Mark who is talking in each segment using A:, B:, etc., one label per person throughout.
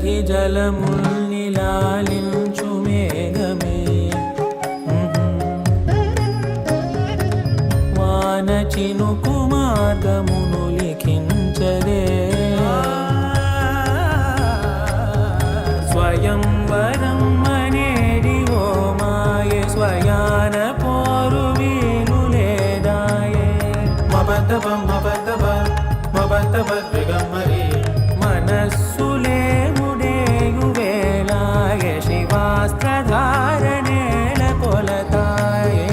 A: జలధి జలముల్నిలాలించు మేఘమే వాన చినుకు మార్గమును లిఖించదే స్వయంవరం అనేడి ఓ మాయే స్వయాన పోరు వీలు లేదాయే మబద్దబం మబద్దబ మబద్దబ దిగమ్మరి మనస్సులే ముడేయు వేళాయే శివాస్త్రధారణేల కొలతాయే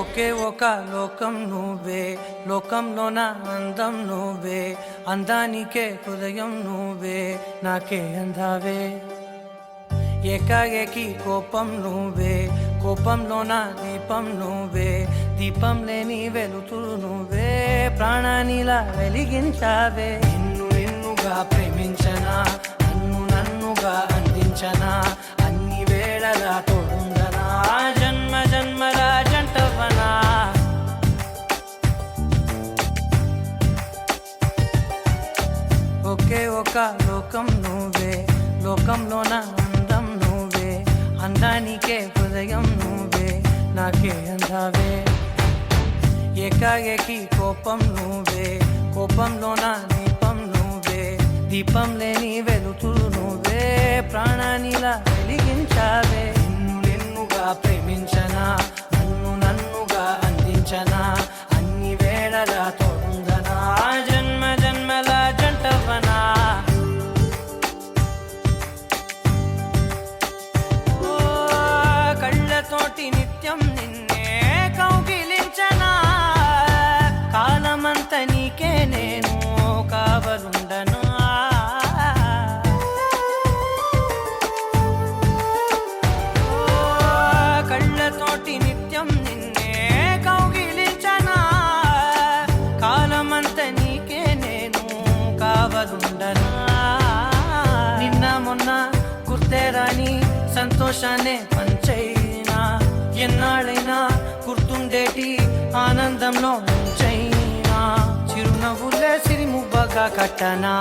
B: ఒకే ఒక లోకం నువ్వే లోకంలోన అందం నువ్వే అందానికే హృదయం నువ్వే నాకే అందావే ఏకాఏకి కోపం నువ్వే కోపంలోన దీపం నువ్వే దీపం లేని వెలుతురు నువ్వే ప్రాణానిలా వెలిగించావే నిన్ను నిన్నుగా ప్రేమించనా నన్ను నన్నుగా అందించనా అన్ని వేళలా తోడుందనా జన్మ జన్మల జంటవనా ఒకే ఒక లోకం నువ్వే లోకంలోన అందం నువ్వే అందానికే హృదయం నువ్వే నాకే అందావే ఏకాఏకి కోపం నువ్వే కోపంలోన దీపం నువ్వే దీపం లేని వెలుతురు నువ్వే ప్రాణానిలా వెలిగించావే నిన్ను నిన్నుగా ప్రేమించనా నన్ను నన్నుగా అందించనా అన్ని వేళలా తోడుందనా జన్మ జన్మల జంటవనా కళ్ళతోటి నిత్యం నిన్నే కౌగిలించనా కాలమంత నీకే నేను కావలుండనా కళ్ళతోటి నిత్యం నిన్నే కౌగిలించనా కాలమంత నీకే నేను కావలుండనా నిన్న మొన్న గుర్తేరాని సంతోషాన్ని పంచైనా ఎన్నాళ్ళైనా గుర్తుండేటి ఆనందంలో ముంచైనా చిరునవ్వులే సిరిముబ్బగా కట్టనా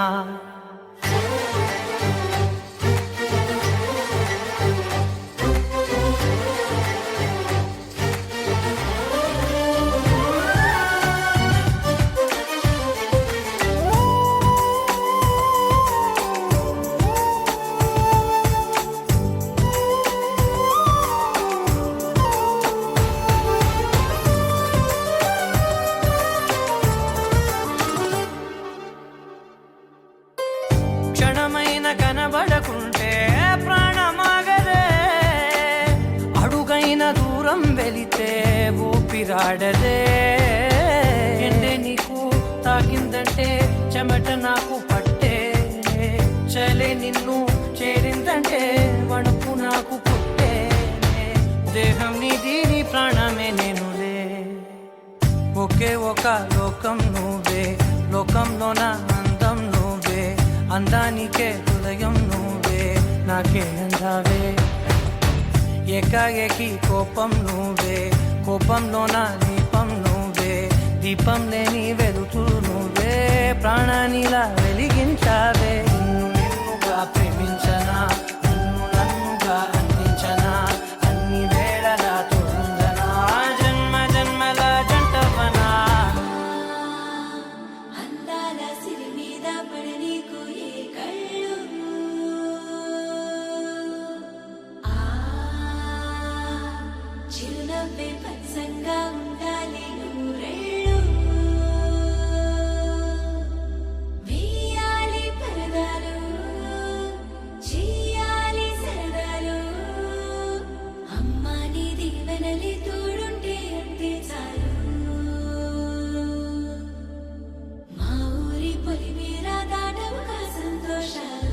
B: క్షణమైన కనబడకుంటే ప్రాణమాగదే అడుగైన దూరం వెళితే ఊపిరాడదే ఎండే నీకు తాకిందంటే చెమట నాకు పట్టే చలే నిన్ను చేరిందంటే వణుకు నాకు పుట్టే దేహం నీది నీ ప్రాణమే నేనులే ఒకే ఒకే ఒక లోకం నువ్వే, లోకంలో నా అందం నువ్వే, అందానికే హృదయం నువ్వే, నాకే అందావే. ఏకాఏకి కోపం నువ్వే, కోపంలో నా దీపం నువ్వే, దీపం లేని వెలుతురు నువ్వే, ప్రాణానిలా వెలిగించావే. నిన్నుగా ప్రేమించనా, నిన్ను నన్నుగా అందించనా, అన్ని వేళలా తోడుందనా, జన్మ జన్మల జంటవనా.
C: అందాల సిరి మీద పడనీకు ఏ కళ్ళు, ఆ చిరునవ్వే పచ్చంగా ఉండాలి నూరేళ్ళు, వేయాలి పరదాలు, చెయ్యాలి సరదాలు, అమ్మా నీ దీవెనలే తోడుంటే అంతే చాలు. మా ఊరి పొలిమేర దాటవుగా సంతోషాలు.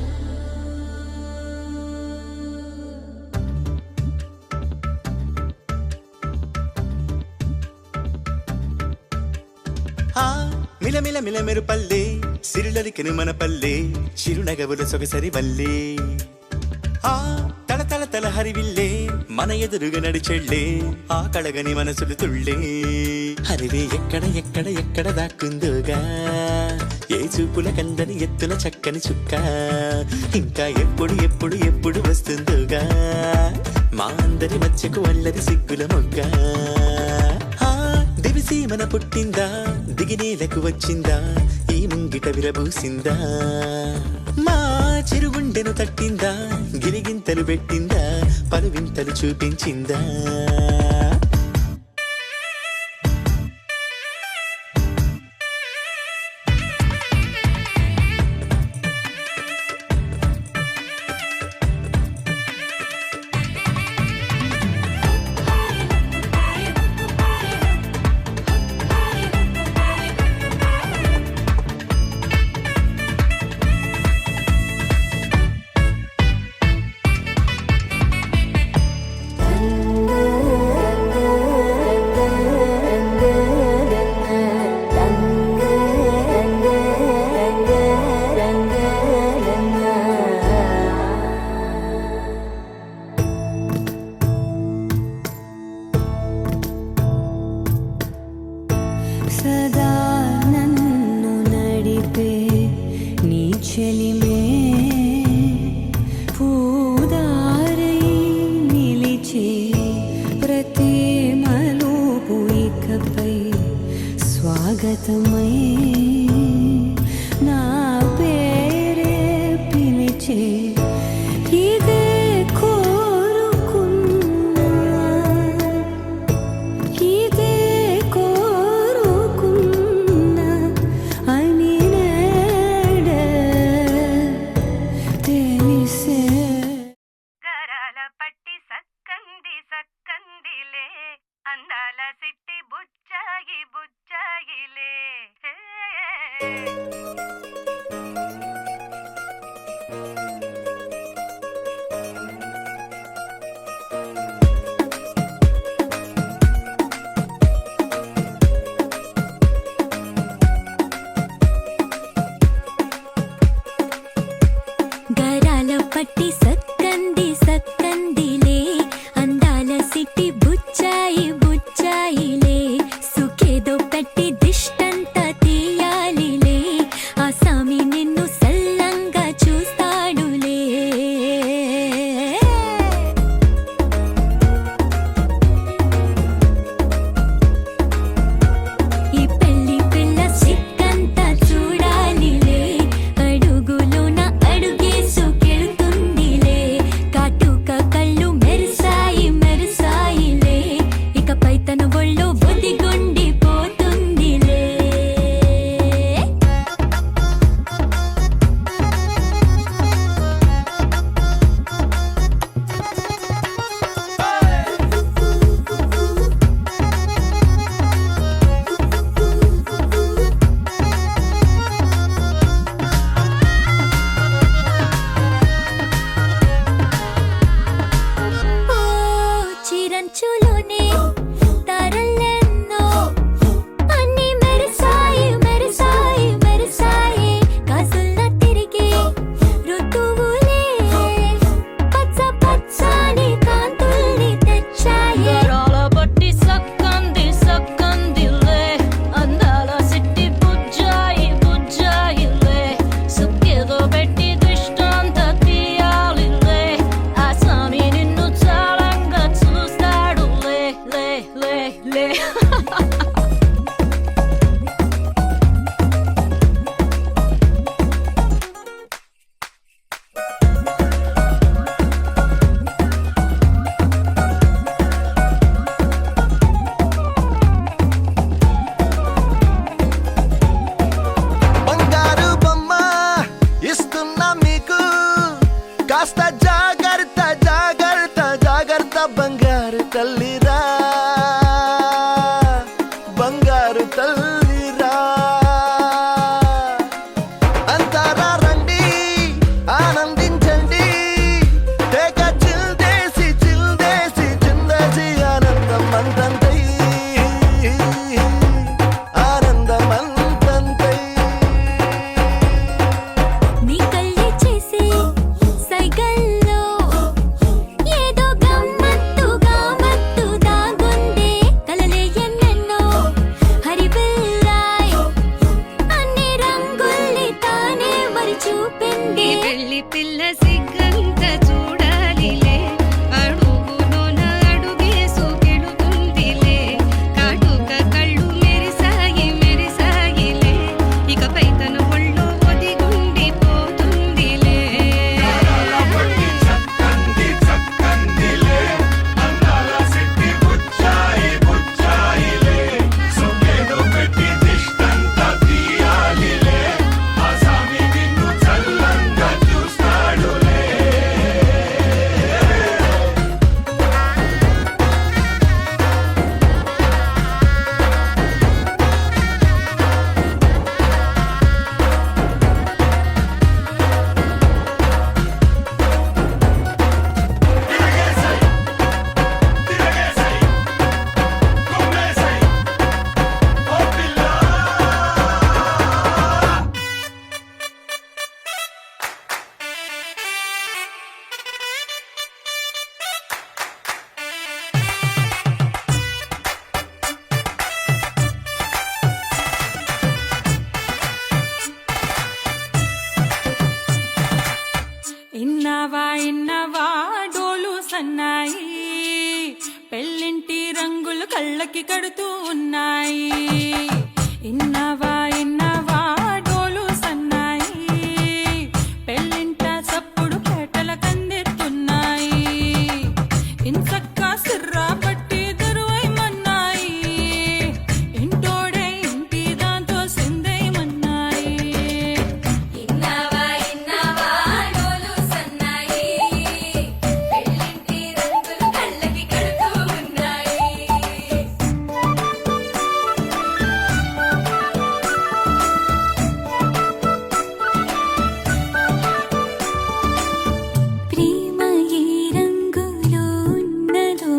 D: ఆ మిలమిల మిలమెరు పల్లె సిరులలికెను మన పల్లె చిరునగవుల సొగసరి వల్లే. ఆ తల తల తల హరివిల్లే మన ఎదురుగా నడిచెళ్ళే, ఆ కడగని మనసులు తుళ్ళే. హరివే ఎక్కడ ఎక్కడ ఎక్కడ దాక్కుందోగా, ఏ చూపుల కందని ఎత్తుల చక్కని చుక్క, ఇంకా ఎప్పుడు ఎప్పుడు ఎప్పుడు వస్తుందోగా, మా అందరి మధ్యకు వల్లది సిగ్గుల మొగ్గ. ఆ దివిసి మన పుట్టిందా, దిగినేలకు వచ్చిందా, ఈ ముంగిట విరబూసిందా, మా చిరుగుండెను తట్టిందా, గిరిగింతలు పెట్టిందా, పలువింతలు చూపించిందా.
C: సదా నన్ను నడిపే నీ చెలిమే, పూదారై నిలిచే ప్రతి మలుపు ఇకపై స్వాగతమై, నా పేరే పిలిచే ఇదే కోరుకున్నా, ఇదే కోరుకున్నా అని నేడే తెలిసే.
E: గరాల పట్టి సక్కంది సక్కందిలే, అందాల సిట్టి బుచ్చాయి బుచ్చాయిలే.
C: గరాల పట్టి సక్కంది సక్కందిలే, అందాల సిట్టి బుచ్చాయి బుచ్చాయిలే, సుఖేదో పెట్టి దిష్టంతా తీయాలిలే, ఆ సామి నిన్ను సల్లంగా చూస్తాడులే. ఈ పెళ్లి పిల్ల సిక్కంతా చూడాలిలే, అడుగులోన అడుగేసుకెళ్తుందిలే, కాటుక కళ్ళు మెరిసాయి మెరిసాయిలే, ఇకపై తన ఒళ్ళో బొదిగొండిపోతుందిలే. ఓ చిరంచులోనే తారలెన్నో, అన్ని
F: బంగారు తల్లిరా బంగారు తల్లిరా అంతారా రండి ఆనందించండి తేక చిల్దేసి చిందేసి ఆనందం అంతంతై ఆనందం అంతంతై
C: నీ కళ్ళే చేసే సైగల్లో ఏదో గమ్మత్తుగా మత్తు దాగుందే కలలే ఎన్నెన్నో హరిబిల్లాయ్ అన్ని రంగుల్ని తానే మరి చూపింది
E: పెళ్లి పిల్ల సిగ్గంత చూడాలిలే అడుగులోన అడుగేసుకెళుతుందిలే కాటుక కళ్ళు మెరిసాయిలే ఇకపై తన ఒళ్ళు ఒదిగుండిపోతుందిలే ఇన్నవా డోలు సన్నాయి పెళ్ళింటి రంగులు కళ్ళకి కడుతూ ఉన్నాయి ఇన్నవా డోలు సన్నాయి పెళ్ళింట సప్పుడు పేటల కందెత్తున్నాయి ఇంచక్క సిర్రా పట్టి దరువైమన్నాయి ఇంటోడే ఇంటి దాంతో సిందేయమన్నాయి
C: ఇన్నవా డోలు సన్నాయి పెళ్ళింటి రంగులు కళ్ళకి కడుతూ ఉన్నాయి ప్రేమ ఏ రంగులో ఉన్నదో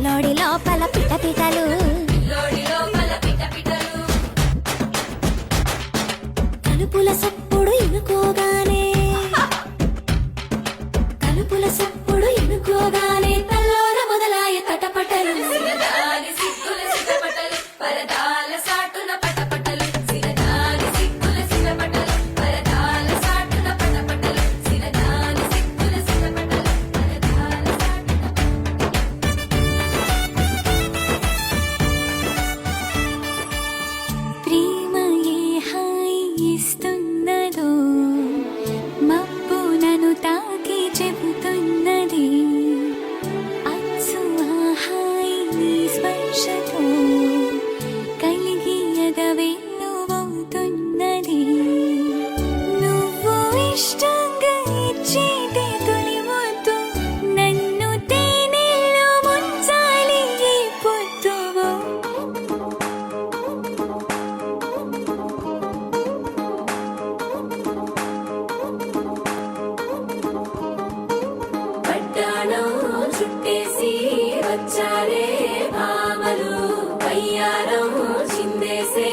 C: లోడి లోపల పిట పిటలు తలుపుల సప్పుడు ఇనుకోగానే తల్లోన మొదలాయ తటపటలు ప్రేమ ఏ హాయి ఇస్తున్నదో మబ్బు నన్ను తాకి చెబుతున్నది అచ్చు ఆ హాయి నీ స్పర్శతో కలిగి ఎదవెన్నువవుతున్నది నువ్వు ఇష్టంగా ఇచ్చేటి తొలి ముద్దు నన్ను తేనెల్లో ముంచాలి ఈ పొద్దువో పట్టాణం చుట్టేసి వచ్చారే భామలు వయ్యారం చిందేసే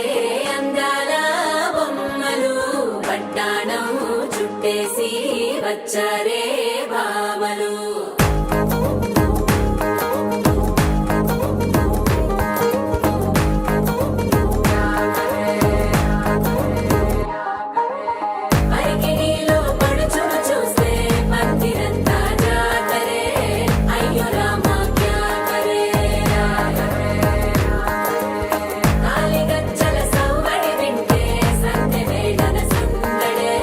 C: అందాల బొమ్మలు పట్టాణం చుట్టేసి వచ్చారే భామలు పరికిణీలో పడుచును చూస్తే మందిరంతా జాతరే అయ్యో రామా క్యా కరే కాలిగజ్జల సవ్వడి వింటే సందె వేళన సందడే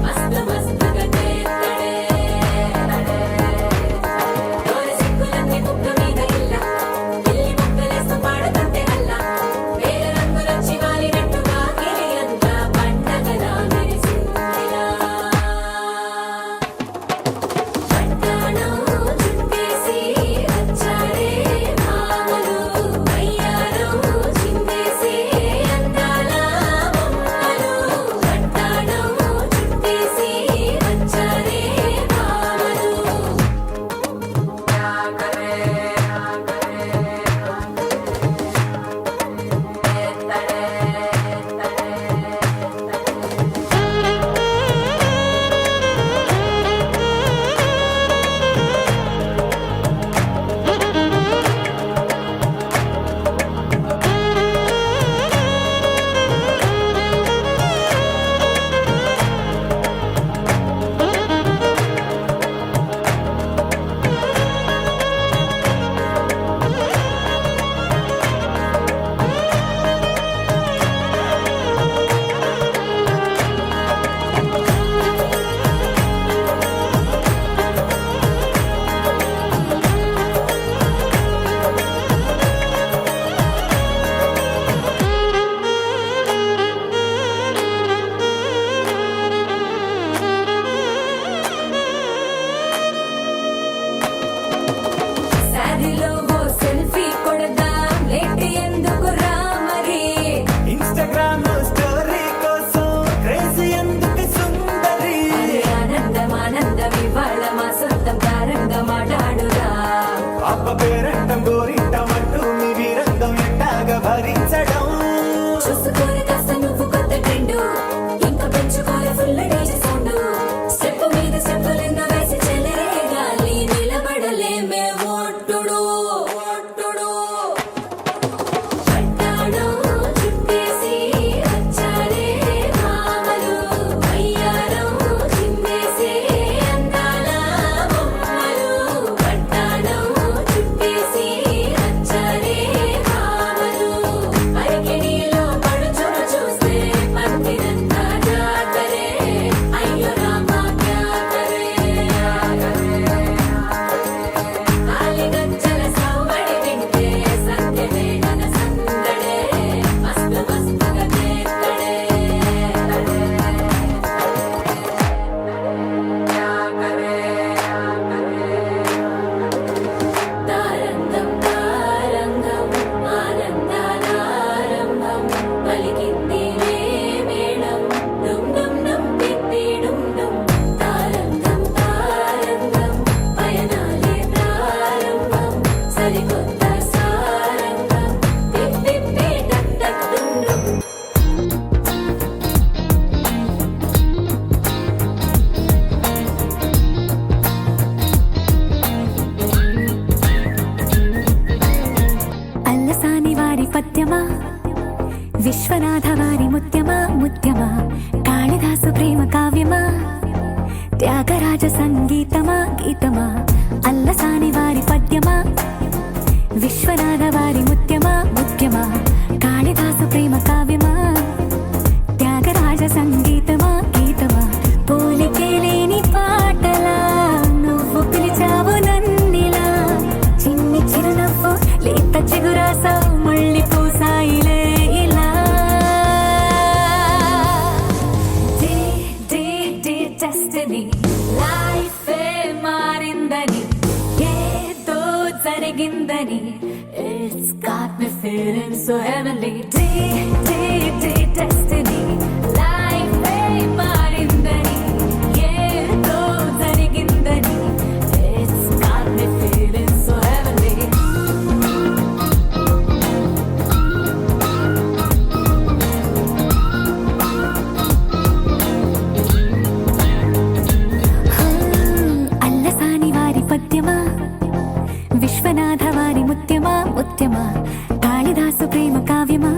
C: మస్తు మస్తుగా చేత్తడే
G: త్యాగరాజ సంగీతమా గీతమా అల్లసాని వారి పద్యమా విశ్వనాథ వారి ముత్యమా ముత్యమా కాళిదాసు ప్రేమ కావ్యమా త్యాగరాజ సంగీతమా గీతమా పోలికే లేని పాటలా నువ్వు పిలిచావు నన్నిలా చిన్ని చిరునవ్వు లేత చిగురాసావు మళ్ళీ పూసాయిలే ఇలా day day day destiny life మారిందని ఏదో జరిగిందని It's got me feeling so heavenly day day day destiny life మారిందని ఏదో జరిగిందని It's got me feeling so heavenly Allasani వారి పద్యమా విశ్వనాథ వారి ముత్యమా ముత్యమా కాళిదాసు ప్రేమ కావ్యమా